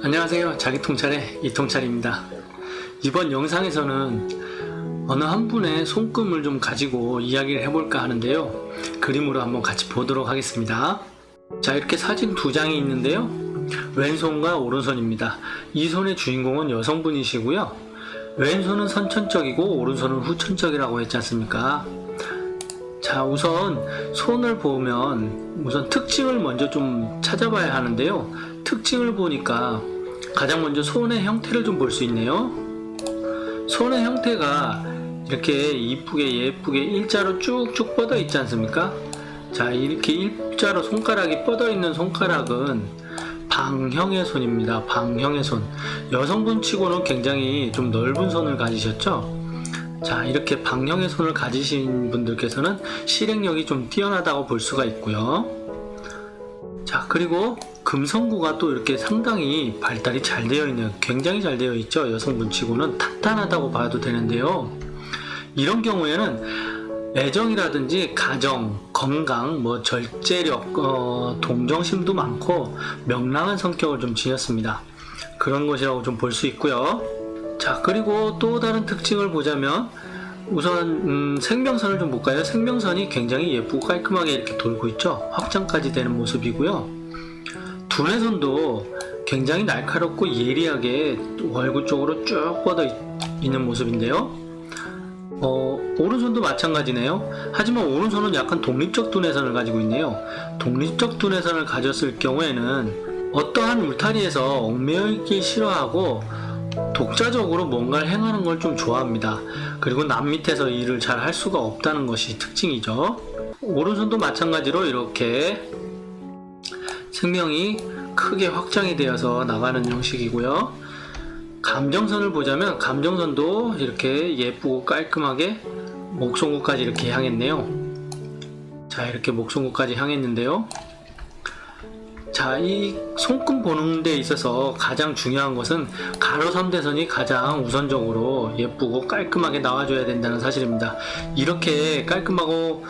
안녕하세요. 자기통찰의 이통찰입니다. 이번 영상에서는 어느 한 분의 손금을 좀 가지고 이야기를 해볼까 하는데요. 그림으로 한번 같이 보도록 하겠습니다. 자, 이렇게 사진 두 장이 있는데요. 왼손과 오른손입니다. 이 손의 주인공은 여성분이시고요. 왼손은 선천적이고 오른손은 후천적이라고 했지 않습니까? 자, 우선 손을 보면 우선 특징을 먼저 좀 찾아봐야 하는데요. 특징을 보니까 가장 먼저 손의 형태를 좀 볼 수 있네요. 손의 형태가 이렇게 이쁘게 예쁘게 일자로 쭉쭉 뻗어 있지 않습니까? 자, 이렇게 일자로 손가락이 뻗어 있는 손가락은 방형의 손입니다. 방형의 손. 여성분 치고는 굉장히 좀 넓은 손을 가지셨죠? 자, 이렇게 방형의 손을 가지신 분들께서는 실행력이 좀 뛰어나다고 볼 수가 있고요. 자, 그리고 금성구가 또 이렇게 상당히 발달이 잘 되어 있네요. 굉장히 잘 되어 있죠. 여성분 치고는 탄탄하다고 봐도 되는데요. 이런 경우에는 애정이라든지 가정, 건강, 절제력, 동정심도 많고 명랑한 성격을 좀 지녔습니다. 그런 것이라고 좀 볼 수 있고요. 자, 그리고 또 다른 특징을 보자면 우선 생명선을 좀 볼까요? 생명선이 굉장히 예쁘고 깔끔하게 이렇게 돌고 있죠. 확장까지 되는 모습이고요. 두뇌선도 굉장히 날카롭고 예리하게 얼굴 쪽으로 쭉 뻗어 있는 모습인데요. 오른손도 마찬가지네요. 하지만 오른손은 약간 독립적 두뇌선을 가지고 있네요. 독립적 두뇌선을 가졌을 경우에는 어떠한 울타리에서 얽매여 있기 싫어하고 독자적으로 뭔가를 행하는 걸 좀 좋아합니다. 그리고 남 밑에서 일을 잘 할 수가 없다는 것이 특징이죠. 오른손도 마찬가지로 이렇게 생명이 크게 확장이 되어서 나가는 형식이고요. 감정선을 보자면 감정선도 이렇게 예쁘고 깔끔하게 목송구까지 이렇게 향했네요. 자, 이렇게 목송구까지 향했는데요. 자, 이 손금 보는 데 있어서 가장 중요한 것은 가로 3대선이 가장 우선적으로 예쁘고 깔끔하게 나와줘야 된다는 사실입니다. 이렇게 깔끔하고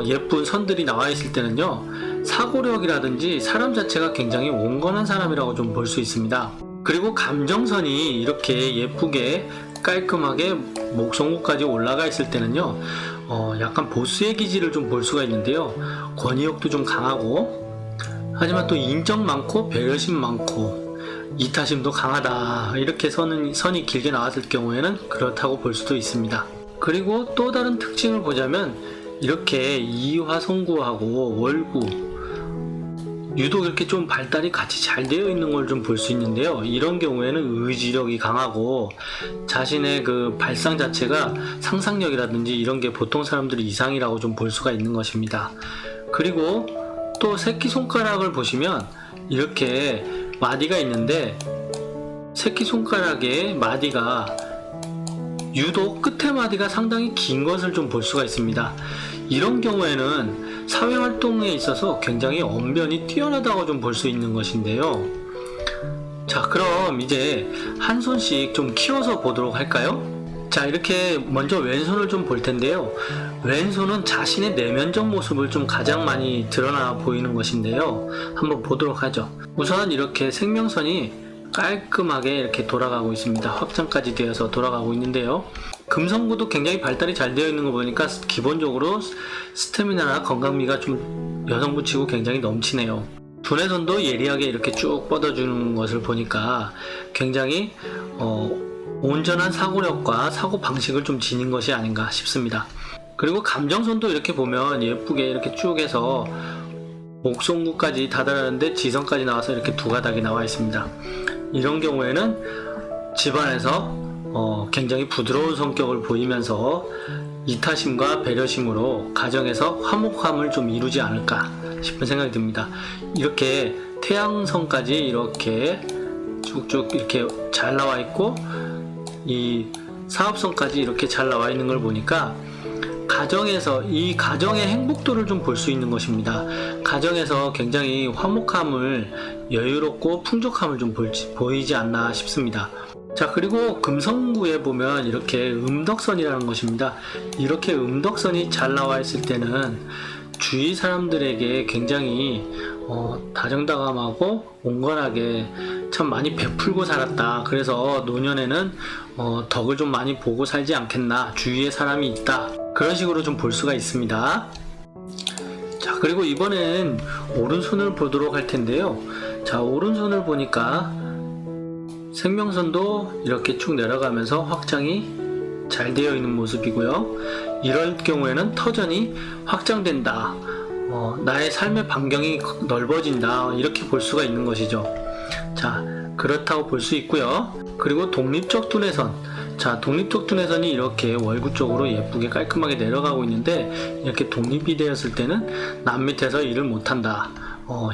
예쁜 선들이 나와 있을 때는요, 사고력이라든지 사람 자체가 굉장히 온건한 사람이라고 좀 볼 수 있습니다. 그리고 감정선이 이렇게 예쁘게 깔끔하게 목송구까지 올라가 있을 때는요, 약간 보스의 기질을 좀 볼 수가 있는데요. 권위욕도 좀 강하고, 하지만 또 인정 많고 배려심 많고 이타심도 강하다, 이렇게 선이 길게 나왔을 경우에는 그렇다고 볼 수도 있습니다. 그리고 또 다른 특징을 보자면 이렇게 이화성구하고 월구 유독 이렇게 좀 발달이 같이 잘 되어 있는 걸 좀 볼 수 있는데요. 이런 경우에는 의지력이 강하고 자신의 그 발상 자체가 상상력이라든지 이런 게 보통 사람들이 이상이라고 좀 볼 수가 있는 것입니다. 그리고 또 새끼손가락을 보시면 이렇게 마디가 있는데 새끼손가락의 마디가 유독 끝에 마디가 상당히 긴 것을 좀 볼 수가 있습니다. 이런 경우에는 사회활동에 있어서 굉장히 언변이 뛰어나다고 좀 볼 수 있는 것인데요. 자, 그럼 이제 한 손씩 좀 키워서 보도록 할까요? 자, 이렇게 먼저 왼손을 좀 볼 텐데요. 왼손은 자신의 내면적 모습을 좀 가장 많이 드러나 보이는 것인데요. 한번 보도록 하죠. 우선 이렇게 생명선이 깔끔하게 이렇게 돌아가고 있습니다. 확장까지 되어서 돌아가고 있는데요. 금성구도 굉장히 발달이 잘 되어 있는 거 보니까 기본적으로 스태미나나 건강미가 좀 여성분 치고 굉장히 넘치네요. 두뇌선도 예리하게 이렇게 쭉 뻗어주는 것을 보니까 굉장히 온전한 사고력과 사고 방식을 좀 지닌 것이 아닌가 싶습니다. 그리고 감정선도 이렇게 보면 예쁘게 이렇게 쭉 해서 목송구까지 다다랐는데 지선까지 나와서 이렇게 두 가닥이 나와 있습니다. 이런 경우에는 집안에서 굉장히 부드러운 성격을 보이면서 이타심과 배려심으로 가정에서 화목함을 좀 이루지 않을까 싶은 생각이 듭니다. 이렇게 태양선까지 이렇게 쭉쭉 이렇게 잘 나와 있고 이 사업선까지 이렇게 잘 나와 있는 걸 보니까 가정에서 이 가정의 행복도를 좀 볼 수 있는 것입니다. 가정에서 굉장히 화목함을, 여유롭고 풍족함을 좀 보이지 않나 싶습니다. 자, 그리고 금성구에 보면 이렇게 음덕선이라는 것입니다. 이렇게 음덕선이 잘 나와 있을 때는 주위 사람들에게 굉장히 다정다감하고 온건하게 참 많이 베풀고 살았다. 그래서 노년에는 덕을 좀 많이 보고 살지 않겠나, 주위에 사람이 있다, 그런 식으로 좀 볼 수가 있습니다. 자, 그리고 이번엔 오른손을 보도록 할 텐데요. 자, 오른손을 보니까 생명선도 이렇게 쭉 내려가면서 확장이 잘 되어 있는 모습이고요. 이럴 경우에는 터전이 확장된다, 나의 삶의 반경이 넓어진다, 이렇게 볼 수가 있는 것이죠. 자, 그렇다고 볼 수 있고요. 그리고 독립적 두뇌선, 자, 독립적 두뇌선이 이렇게 월구 쪽으로 예쁘게 깔끔하게 내려가고 있는데, 이렇게 독립이 되었을 때는 남 밑에서 일을 못한다,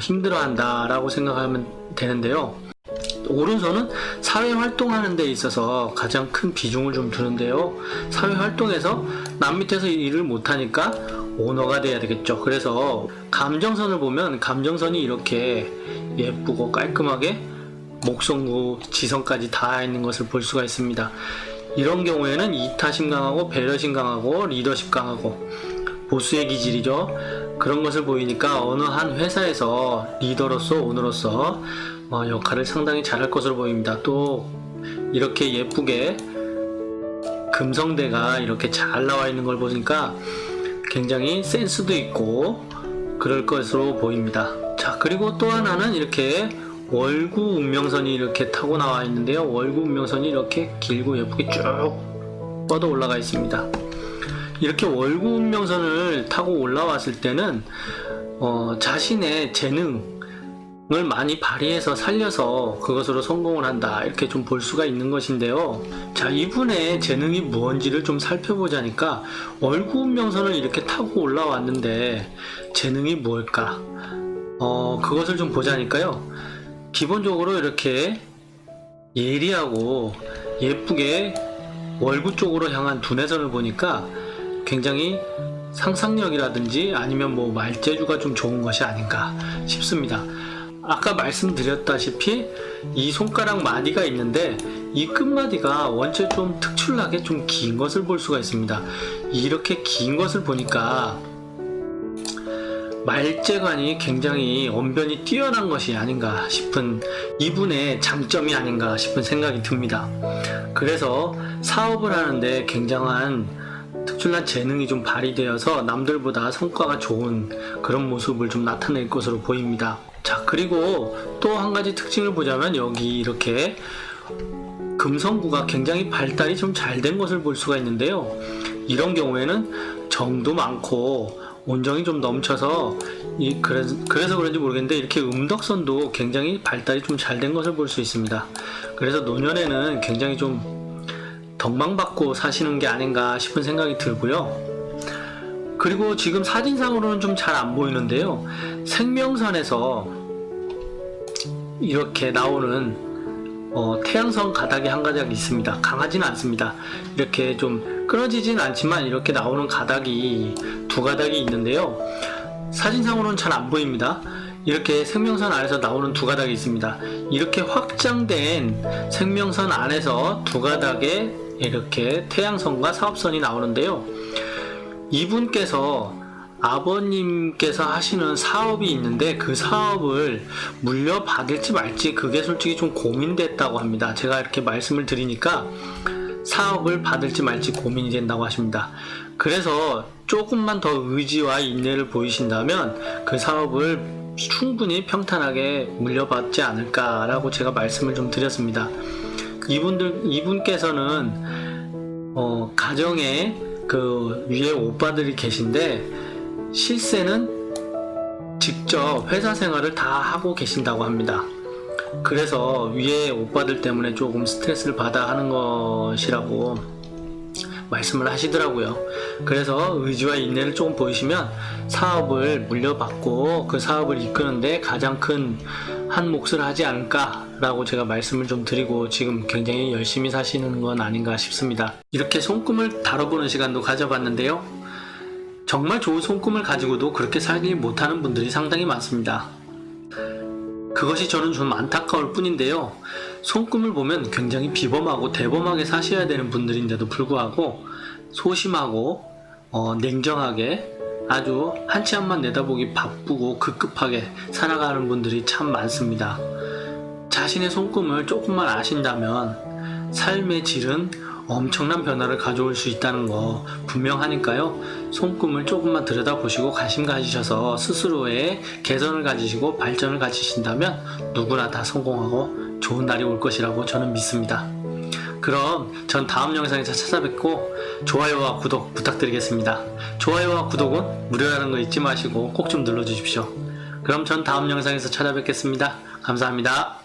힘들어한다 라고 생각하면 되는데요. 오른손은 사회활동하는 데 있어서 가장 큰 비중을 좀 두는데요. 사회활동에서 남 밑에서 일을 못하니까 오너가 돼야 되겠죠. 그래서 감정선을 보면 감정선이 이렇게 예쁘고 깔끔하게 목성구, 지성까지 다 있는 것을 볼 수가 있습니다. 이런 경우에는 이타심 강하고 배려심 강하고 리더십 강하고 보수의 기질이죠. 그런 것을 보이니까 어느 한 회사에서 리더로서 오너로서 역할을 상당히 잘할 것으로 보입니다. 또 이렇게 예쁘게 금성대가 이렇게 잘 나와 있는 걸 보니까 굉장히 센스도 있고 그럴 것으로 보입니다. 자, 그리고 또 하나는 이렇게 월구 운명선이 이렇게 타고 나와 있는데요. 월구 운명선이 이렇게 길고 예쁘게 쭉 뻗어 올라가 있습니다. 이렇게 월구 운명선을 타고 올라왔을 때는 자신의 재능을 많이 발휘해서 살려서 그것으로 성공을 한다, 이렇게 좀 볼 수가 있는 것인데요. 자, 이분의 재능이 무언지를 좀 살펴보자니까 월구 운명선을 이렇게 타고 올라왔는데 재능이 무엇일까? 그것을 좀 보자니까요. 기본적으로 이렇게 예리하고 예쁘게 월구 쪽으로 향한 두뇌선을 보니까 굉장히 상상력이라든지 아니면 뭐 말재주가 좀 좋은 것이 아닌가 싶습니다. 아까 말씀드렸다시피 이 손가락 마디가 있는데 이 끝마디가 원체 좀 특출나게 좀 긴 것을 볼 수가 있습니다. 이렇게 긴 것을 보니까 말재관이 굉장히 언변이 뛰어난 것이 아닌가 싶은, 이분의 장점이 아닌가 싶은 생각이 듭니다. 그래서 사업을 하는데 굉장한 특출난 재능이 좀 발휘되어서 남들보다 성과가 좋은 그런 모습을 좀 나타낼 것으로 보입니다. 자, 그리고 또 한 가지 특징을 보자면 여기 이렇게 금성구가 굉장히 발달이 좀 잘 된 것을 볼 수가 있는데요. 이런 경우에는 정도 많고 온정이 좀 넘쳐서 그래서 그런지 모르겠는데 이렇게 음덕선도 굉장히 발달이 좀 잘 된 것을 볼 수 있습니다. 그래서 노년에는 굉장히 좀 덕망받고 사시는 게 아닌가 싶은 생각이 들고요. 그리고 지금 사진상으로는 좀 잘 안 보이는데요. 생명선에서 이렇게 나오는 태양선 가닥이 한 가닥 있습니다. 강하지는 않습니다. 이렇게 좀 끊어지진 않지만 이렇게 나오는 가닥이 두 가닥이 있는데요. 사진상으로는 잘 안 보입니다. 이렇게 생명선 안에서 나오는 두 가닥이 있습니다. 이렇게 확장된 생명선 안에서 두 가닥에 이렇게 태양선과 사업선이 나오는데요. 이분께서 아버님께서 하시는 사업이 있는데 그 사업을 물려받을지 말지 그게 솔직히 좀 고민됐다고 합니다. 제가 이렇게 말씀을 드리니까 사업을 받을지 말지 고민이 된다고 하십니다. 그래서 조금만 더 의지와 인내를 보이신다면 그 사업을 충분히 평탄하게 물려받지 않을까라고 제가 말씀을 좀 드렸습니다. 이분께서는 가정에 그 위에 오빠들이 계신데 실세는 직접 회사 생활을 다 하고 계신다고 합니다. 그래서 위에 오빠들 때문에 조금 스트레스를 받아 하는 것이라고 말씀을 하시더라고요. 그래서 의지와 인내를 조금 보이시면 사업을 물려받고 그 사업을 이끄는데 가장 큰 한 몫을 하지 않을까라고 제가 말씀을 좀 드리고 지금 굉장히 열심히 사시는 건 아닌가 싶습니다. 이렇게 손금을 다뤄보는 시간도 가져봤는데요. 정말 좋은 손금을 가지고도 그렇게 살지 못하는 분들이 상당히 많습니다. 그것이 저는 좀 안타까울 뿐인데요. 손금을 보면 굉장히 비범하고 대범하게 사셔야 되는 분들인데도 불구하고 소심하고 냉정하게 아주 한 치 앞만 내다보기 바쁘고 급급하게 살아가는 분들이 참 많습니다. 자신의 손금을 조금만 아신다면 삶의 질은 엄청난 변화를 가져올 수 있다는 거 분명하니까요. 손금을 조금만 들여다보시고 관심 가지셔서 스스로의 개선을 가지시고 발전을 가지신다면 누구나 다 성공하고 좋은 날이 올 것이라고 저는 믿습니다. 그럼 전 다음 영상에서 찾아뵙고 좋아요와 구독 부탁드리겠습니다. 좋아요와 구독은 무료라는 거 잊지 마시고 꼭 좀 눌러주십시오. 그럼 전 다음 영상에서 찾아뵙겠습니다. 감사합니다.